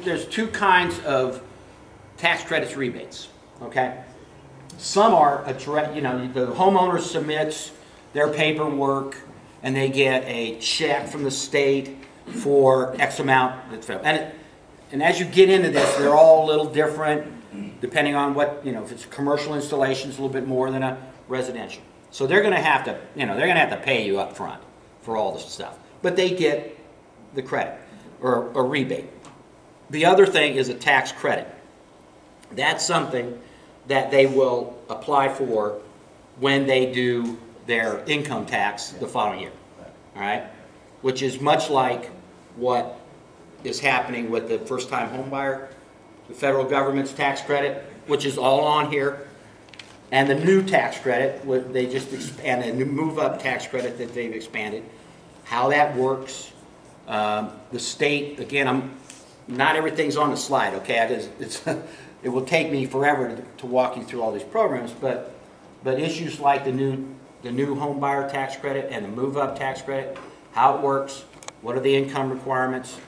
there's two kinds of tax credits rebates, okay? Some are a direct, you know, the homeowner submits their paperwork and they get a check from the state for X amount. And as you get into this, they're all a little different depending on what, you know, if it's a commercial installation, it's a little bit more than a residential. So they're going to have to, you know, they're going to have to pay you up front for all this stuff. But they get the credit or a rebate. The other thing is a tax credit. That's something that they will apply for when they do their income tax the following year, all right? Which is much like what is happening with the first-time home buyer, the federal government's tax credit, which is all on here, and the new tax credit, they just expand, and the move-up tax credit that they've expanded. How that works, the state, again, not everything's on the slide, okay? It will take me forever to walk you through all these programs, but issues like the new home buyer tax credit and the move-up tax credit, how it works, what are the income requirements,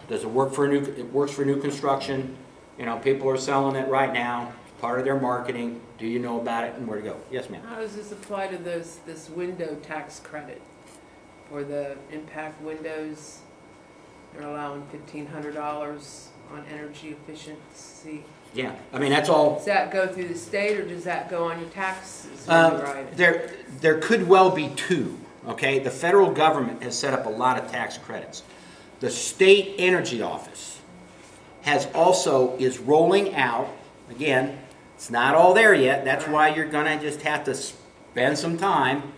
does it work for it works for new construction, you know, people are selling it right now, part of their marketing, do you know about it and where to go? Yes, ma'am. How does this apply to this window tax credit for the impact windows? They're allowing $1,500 on energy efficiency. Yeah, I mean, that's all. Does that go through the state or does that go on your taxes when you write it? There could well be two, okay? The federal government has set up a lot of tax credits. The state energy office is rolling out, again, it's not all there yet. That's why you're going to just have to spend some time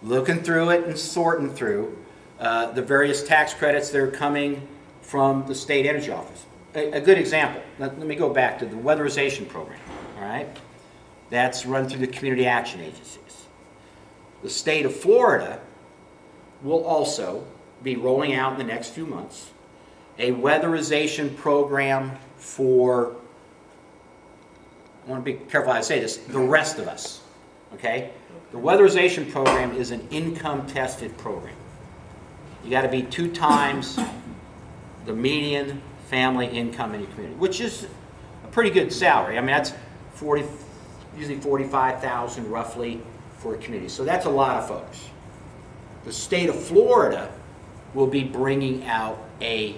looking through it and sorting through the various tax credits that are coming from the state energy office. A good example, let me go back to the weatherization program, all right? That's run through the community action agencies. The state of Florida will also be rolling out in the next few months a weatherization program for, I want to be careful how I say this, the rest of us, okay? The weatherization program is an income-tested program. You got to be 2 times the median family income in your community, which is a pretty good salary. I mean, that's usually $45,000 roughly for a community. So that's a lot of folks. The state of Florida will be bringing out a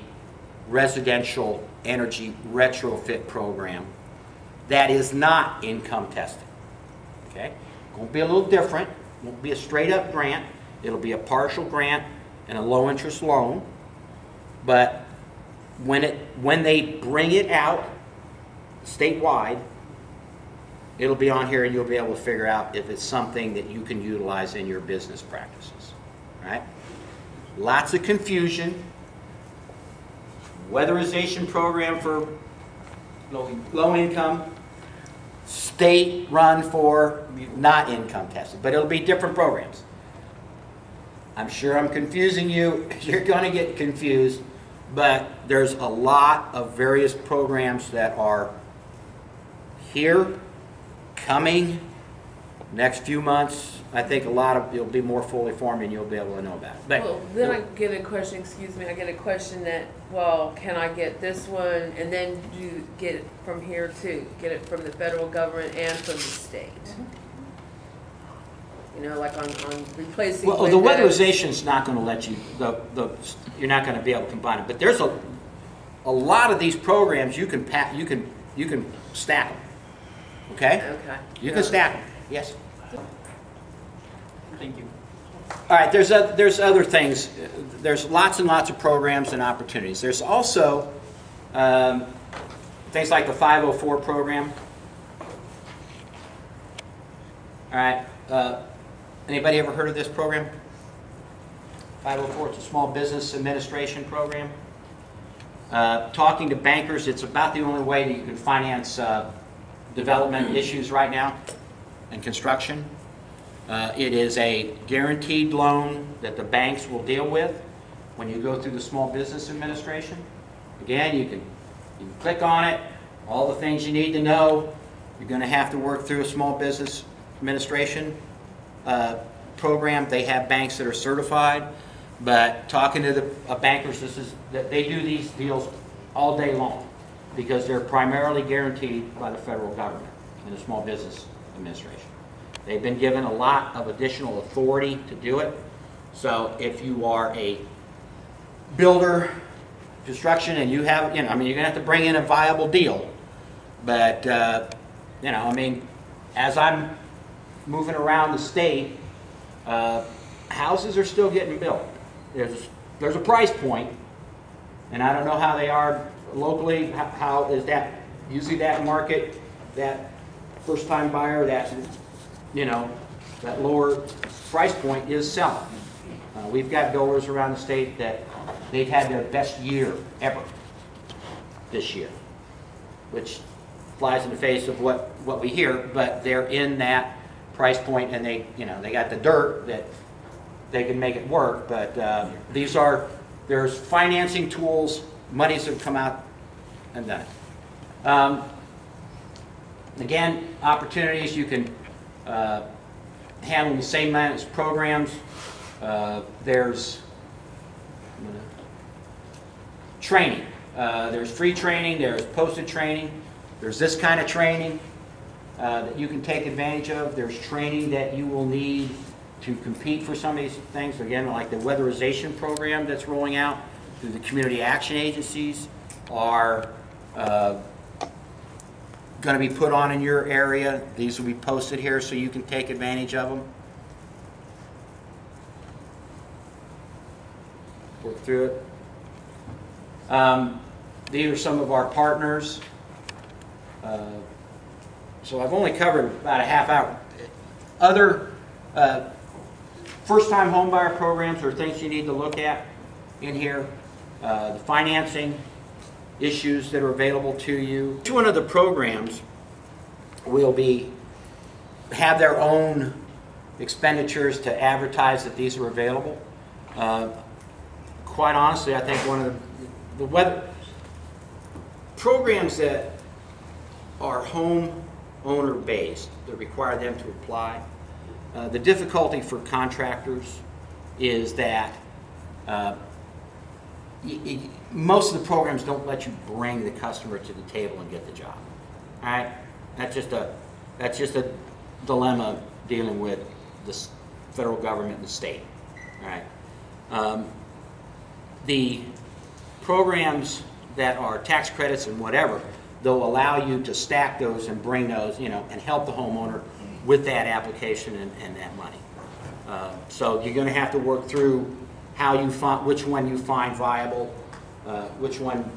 residential energy retrofit program that is not income tested. Okay? Going to be a little different. It won't be a straight up grant. It'll be a partial grant and a low interest loan. But when they bring it out statewide, it'll be on here and you'll be able to figure out if it's something that you can utilize in your business practices. All right? Lots of confusion. Weatherization program for low income, state run for not income tested, but it'll be different programs. I'm sure I'm confusing you. You're going to get confused, but there's a lot of various programs that are here, coming, next few months. I think a lot of it'll be more fully formed and you'll be able to know about it. But, well, then I get a question, excuse me, I get a question that, well, can I get this one and then do you get it from here too? Get it from the federal government and from the state? You know, like on replacing well, windows. the weatherization is not going to let you, you're not going to be able to combine it. But there's a lot of these programs you can stack them. Okay? Okay. You can stack them. Yes. Thank you. All right, there's other things. There's lots and lots of programs and opportunities. There's also things like the 504 program. All right. Anybody ever heard of this program? 504, it's a small business administration program. Talking to bankers, it's about the only way that you can finance development issues right now and construction. It is a guaranteed loan that the banks will deal with when you go through the Small Business Administration. Again, you can click on it, all the things you need to know. You're going to have to work through a Small Business Administration program. They have banks that are certified, but talking to the bankers, they do these deals all day long because they're primarily guaranteed by the federal government and the Small Business Administration. They've been given a lot of additional authority to do it. So if you are a builder, construction, and you have, I mean, you're going to have to bring in a viable deal. But, I mean, as I'm moving around the state, houses are still getting built. There's a price point, and I don't know how they are locally. How is that? Usually that market, that first-time buyer, that lower price point is selling. We've got builders around the state that they've had their best year ever this year, which flies in the face of what we hear, but they're in that price point, and they got the dirt that they can make it work. But there's financing tools, monies have come out and done it. Again, opportunities, you can handle the same amount as programs. There's training. There's free training, there's posted training, there's this kind of training that you can take advantage of. There's training that you will need to compete for some of these things. Again, like the weatherization program that's rolling out through the community action agencies are going to be put on in your area. These will be posted here so you can take advantage of them. Work through it. These are some of our partners. So I've only covered about a half hour. Other first-time homebuyer programs are things you need to look at in here. The financing issues that are available to you. Each one of the programs will have their own expenditures to advertise that these are available. Quite honestly, I think one of the weather programs that are homeowner based that require them to apply, the difficulty for contractors is that most of the programs don't let you bring the customer to the table and get the job. All right, that's just a dilemma dealing with the federal government and the state. All right. The programs that are tax credits and whatever, they'll allow you to stack those and bring those, and help the homeowner with that application and that money. So you're going to have to work through how you find, which one you find viable, which one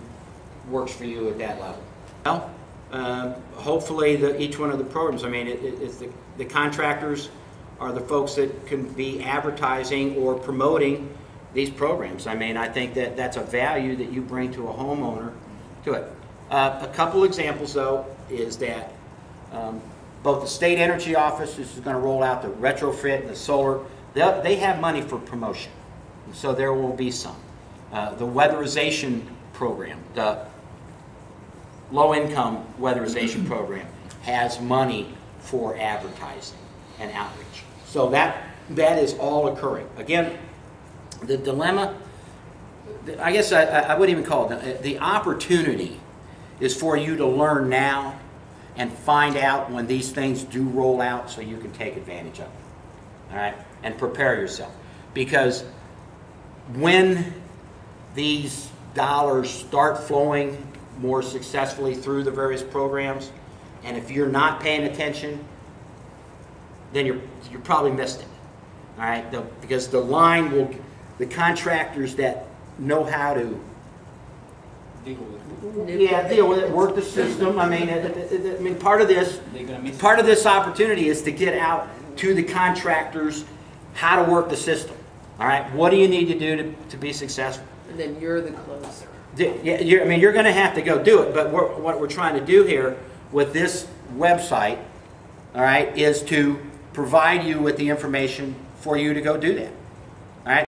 works for you at that level. Well, hopefully each one of the programs, I mean, it's the contractors are the folks that can be advertising or promoting these programs. I mean, I think that that's a value that you bring to a homeowner to it. A couple examples, though, is that both the State Energy Office, this is going to roll out the retrofit and the solar, they have money for promotion. So there will be some. The weatherization program, the low-income weatherization program, has money for advertising and outreach. So that is all occurring. Again, the dilemma, I guess I wouldn't even call it, the opportunity is for you to learn now and find out when these things do roll out so you can take advantage of it. All right? And prepare yourself. Because when these dollars start flowing more successfully through the various programs, and if you're not paying attention, then you're probably missed it. All right? Because the line will, the contractors that know how to deal with it, work the system. I mean, part of this opportunity is to get out to the contractors how to work the system. All right, what do you need to do to be successful? And then you're the closer. Yeah, you're going to have to go do it. But what we're trying to do here with this website, all right, is to provide you with the information for you to go do that.